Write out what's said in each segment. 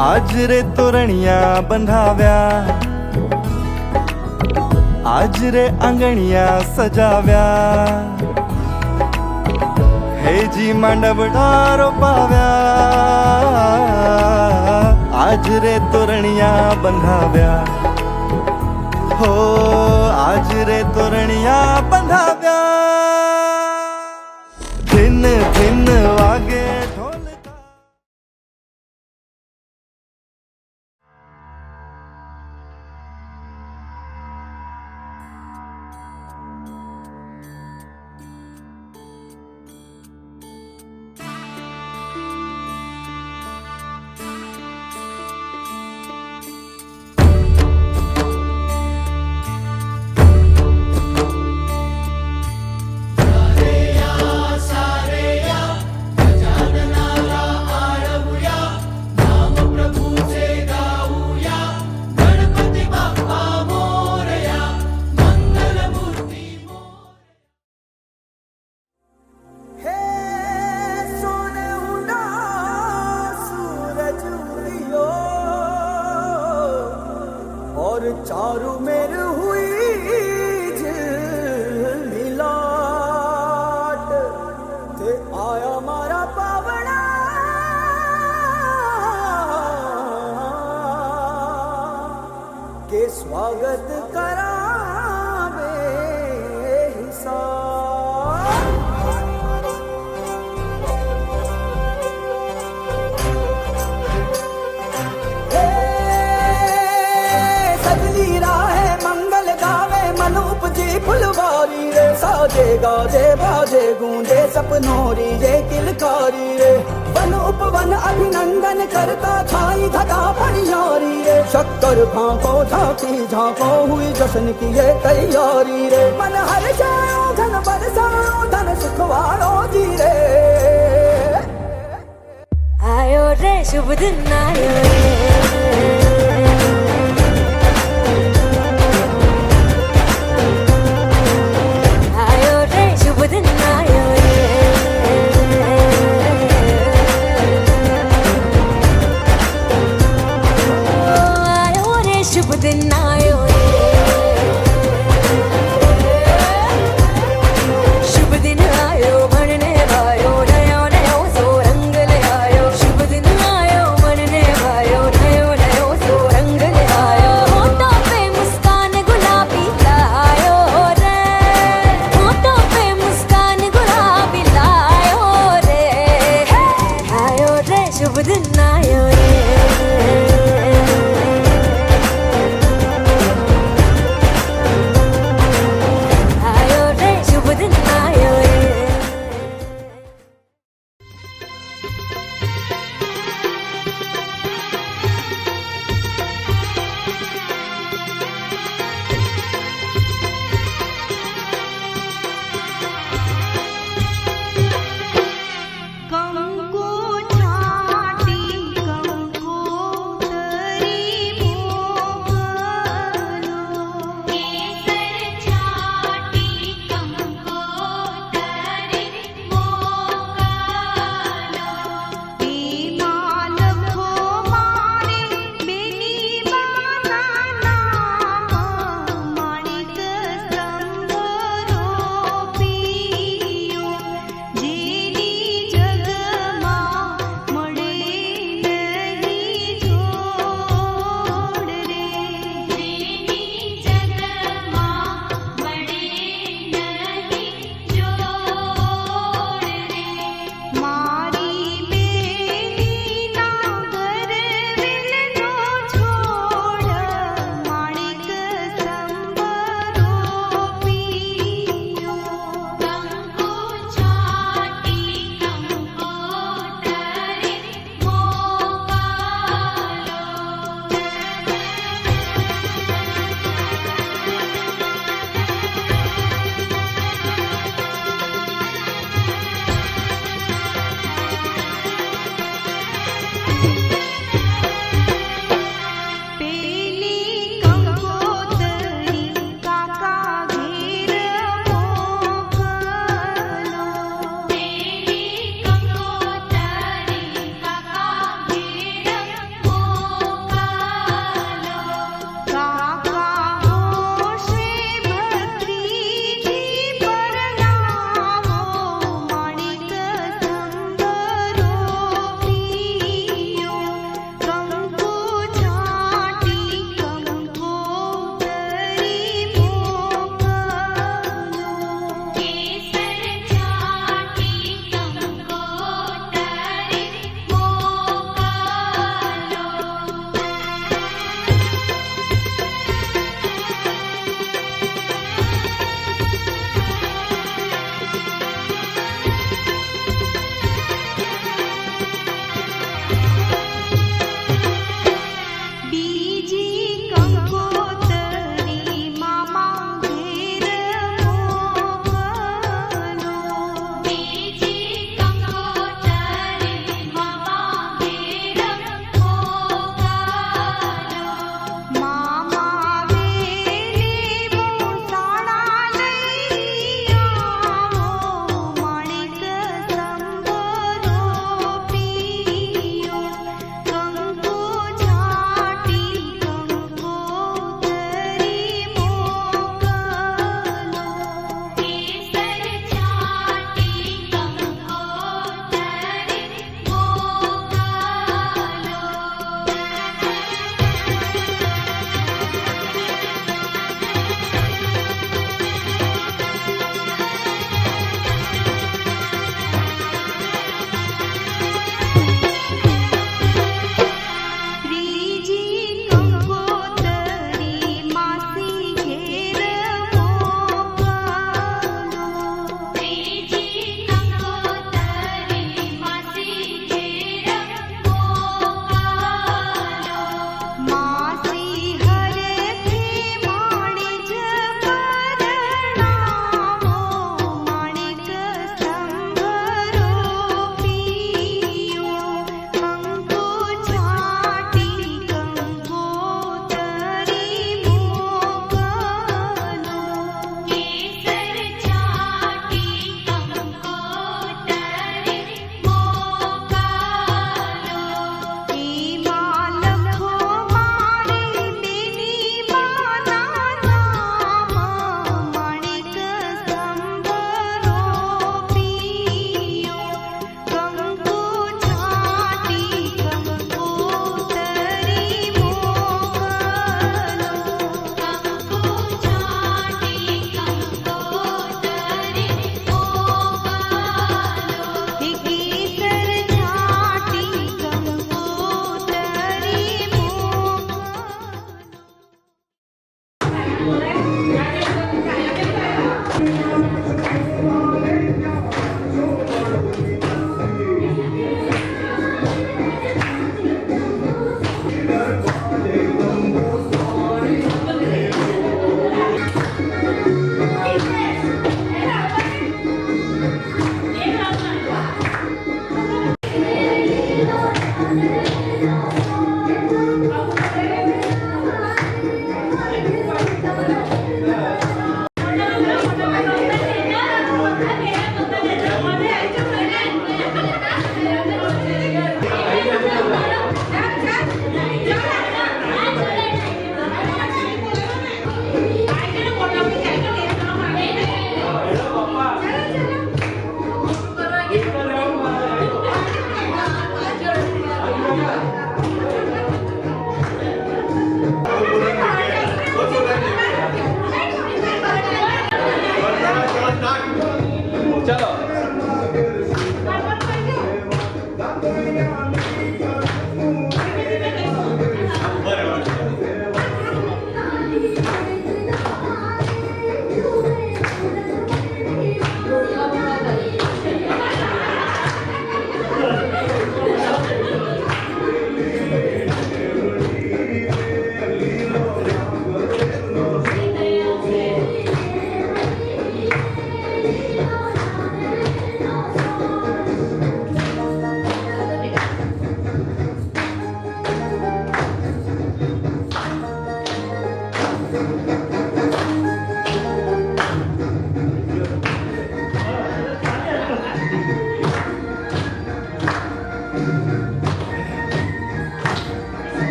आज रे तोरणिया बंधाव्या, आज रे आंगणिया सजाव्या, हे जी मांडवडा रोपाव्या, आज रे तोरणिया बंधाव्या, हो आज रे तोरणिया बंधाव्या। दिन दिन वागे ढोल। चारू मेर हुई मिलाट ते आया मारा पावना के स्वागत करावे फुलवारी रे साजे गाजे बाजे गूंजे सपनोरी रे किलकारी रे वन उपवन अभिनंदन करता छाई धगा फनियारी रे शक्कर भांको झांकी झांको हुई जश्न की ये तैयारी रे मन हर जाओ धन बरसाओ धन सुखवारो जी रे आयो रे शुभ दिन आयो रे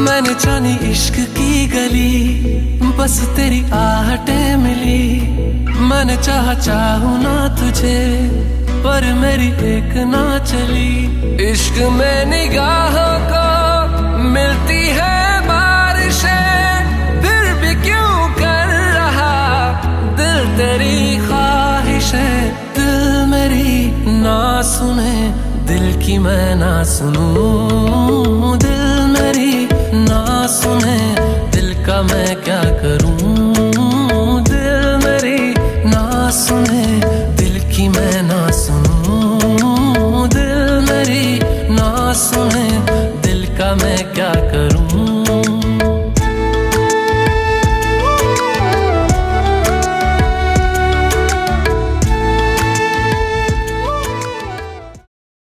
मैंने जानी इश्क की गली, बस तेरी आहटें मिली। मैंने चाहूँ ना तुझे, पर मेरी एक ना चली। इश्क में निगाहों को मिलती है बारिशें, फिर भी क्यों कर रहा दिल तेरी ख्वाहिशें। दिल मेरी ना सुने, दिल की मैं ना सुनूं। दिल मेरी ना सुने, दिल का मैं क्या करूं। दिल मेरी ना सुने, दिल की मैं ना